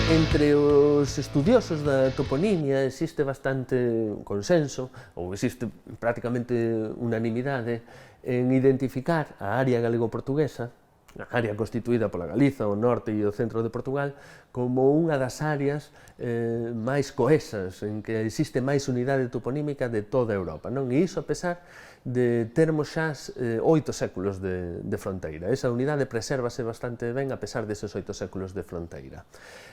Entre os estudiosos da toponimia existe bastante consenso, ou existe prácticamente unanimidade, en identificar a área galego-portuguesa, a área constituída pola Galiza, o norte e o centro de Portugal, como unha das áreas máis coesas, en que existe máis unidade toponímica de toda Europa, non? E iso a pesar de termos xa 8 séculos de fronteira. Esa unidade presérvase bastante ben a pesar deses 8 séculos de fronteira.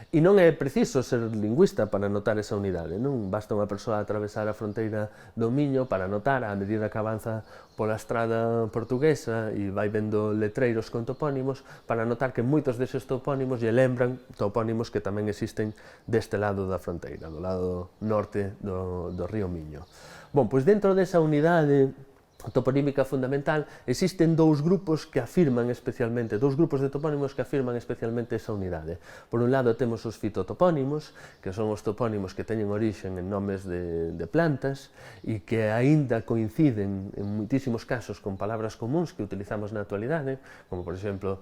E non é preciso ser lingüista para notar esa unidade, non? Basta unha persoa atravesar a fronteira do Miño para notar, a medida que avanza pola estrada portuguesa e vai vendo letreiros con topónimos, para notar que moitos deses topónimos lle lembran topónimos que tamén existen deste lado da fronteira, do lado norte do río Miño. Bon, pois dentro desa unidade toponímica fundamental, existen dous grupos que afirman especialmente, dous grupos de topónimos que afirman especialmente esa unidade. Por un lado temos os fitotopónimos, que son os topónimos que teñen orixen en nomes de plantas e que aínda coinciden en moitísimos casos con palabras comuns que utilizamos na actualidade, como por exemplo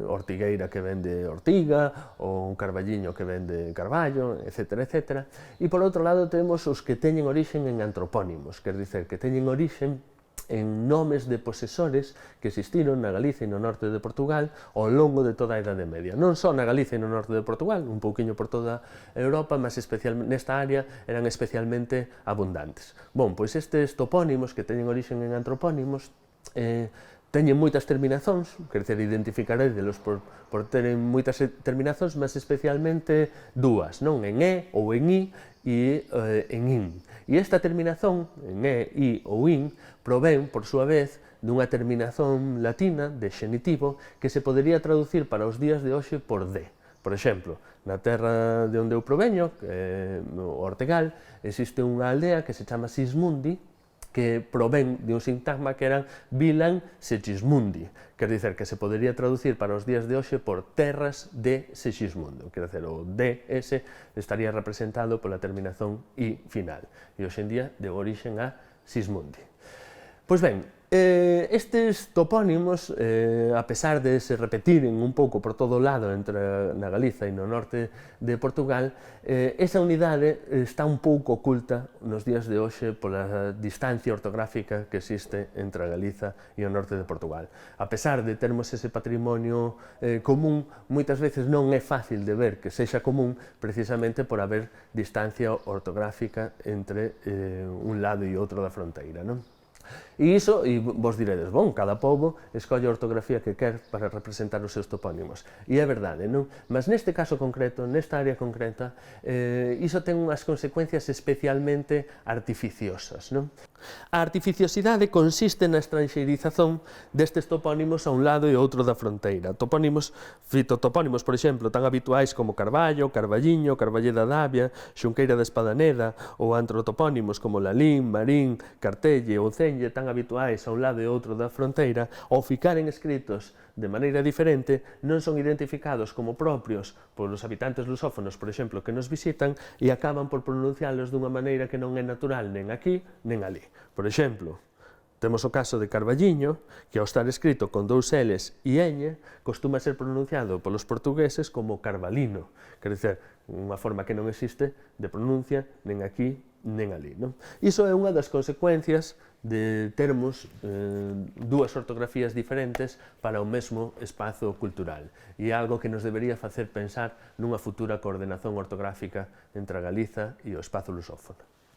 ortigueira que ven de ortiga, ou un carballiño que ven de carballo, etc. etc. E por outro lado temos os que teñen orixen en antropónimos, quer dicer, que teñen orixen en nomes de posesores que existiron na Galiza e no norte de Portugal ao longo de toda a Idade Media. Non só na Galiza e no norte de Portugal, un pouquiño por toda Europa, mas nesta área eran especialmente abundantes. Bon, pois estes topónimos que teñen orixen en antropónimos teñen moitas terminacións, quer dizer, identificarédelos por teren moitas terminacións, mas especialmente dúas, non? En E ou en I e en IN. E esta terminación, en E, I ou IN, provén, por súa vez, dunha terminación latina de xenitivo que se podería traducir para os días de hoxe por D. Por exemplo, na terra de onde eu proveño, no Ortegal, existe unha aldea que se chama Sismundi, que provén de un sintagma que eran Vilan Segismundi, quer dizer que se podería traducir para os días de hoxe por terras de Segismundo, quer dizer, o DS estaría representado pola terminación I final, e hoxe en día deu orixen a Sismundi. Pois ben, estes topónimos, a pesar de se repetiren un pouco por todo o lado entre na Galiza e no norte de Portugal, esa unidade está un pouco oculta nos días de hoxe pola distancia ortográfica que existe entre a Galiza e o norte de Portugal. A pesar de termos ese patrimonio común, moitas veces non é fácil de ver que sexa común precisamente por haber distancia ortográfica entre un lado e outro da fronteira, non? E iso, e vos diredes, bon, cada pobo escolle a ortografía que quer para representar os seus topónimos. E é verdade, non? Mas neste caso concreto, nesta área concreta, iso ten unhas consecuencias especialmente artificiosas, non? A artificiosidade consiste na estranxeirización destes topónimos a un lado e outro da fronteira. Topónimos, fitotopónimos, por exemplo, tan habituais como Carballo, Carballiño, Carballeda d'Avia, Xunqueira de Espadaneda, ou antrotopónimos como Lalín, Marín, Cartelle ou Cenlle, tan habituais a un lado e outro da fronteira, ao ficaren escritos de maneira diferente, non son identificados como propios polos habitantes lusófonos, por exemplo, que nos visitan e acaban por pronunciálos dunha maneira que non é natural nen aquí nen ali. Por exemplo, temos o caso de Carballiño, que ao estar escrito con dous L's e ñ, costuma ser pronunciado polos portugueses como Carbalino, quer dizer, unha forma que non existe de pronuncia nen aquí nen ali, non? Iso é unha das consecuencias de termos dúas ortografías diferentes para o mesmo espazo cultural, e é algo que nos debería facer pensar nunha futura coordenación ortográfica entre a Galiza e o espazo lusófono.